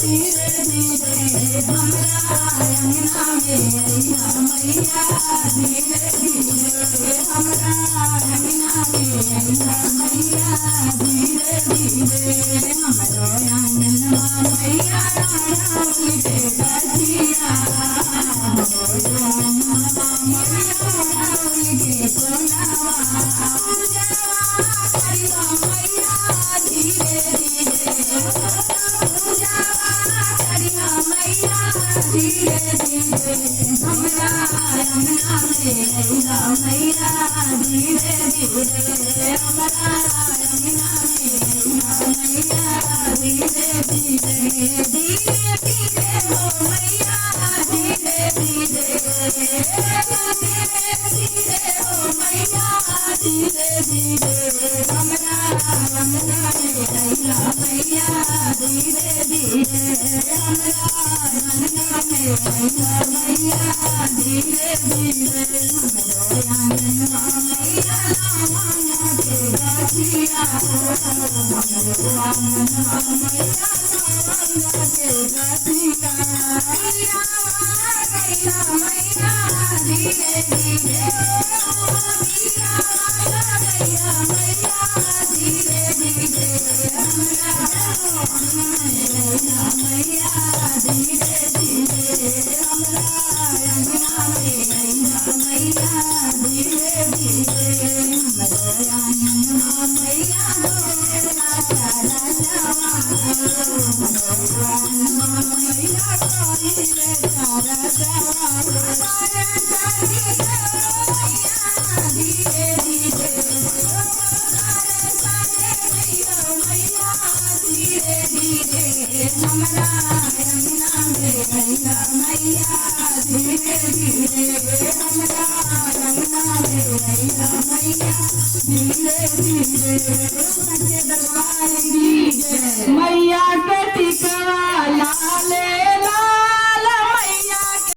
धीरे धीरे हमरा अंगना में अइहा मैया धीरे धीरे हमरा अंगना में अइहा मैया धीरे धीरे हमरो आंगनवा मैया राउल के गठिया हमरो आंगनवा मैया राउल के कोलावा पूजावा करिया मैया धीरे धीरे पूजावा करिया मैया धीरे धीरे हमरा अंगना में अइहा मैया धीरे धीरे हमरा अंगना में अइहा मैया धीरे धीरे धीरे धीरे हो मैया धीरे धीरे धीरे धीरे हो मैया धीरे धीरे हमरा अंगना में अइहा मैया धीरे धीरे हमरा अंगना में अइहा मैया धीरे धीरे हमरो आंगनवा मैया लावंगा के गठिया हमरो आंगनवा मैया लावंगा के गठिया गैया मैया धीरे धीरे गैया मैया धीरे धीरे हमरा अंगना मैया धीरे धीरे हमरा अंगना में अइहा मैया धीरे धीरे हमरो आंगनवा मैया डोला चारनवा हमरो आंगनवा मैया कहिले चारनवा धीरे धीरे धीरे धीरे हमरा अंगना में अइहा मैया धीरे धीरे हमरा अंगना में अइहा मैया धीरे धीरे सच्चे दरबार की जय मैया के टिकवा लाले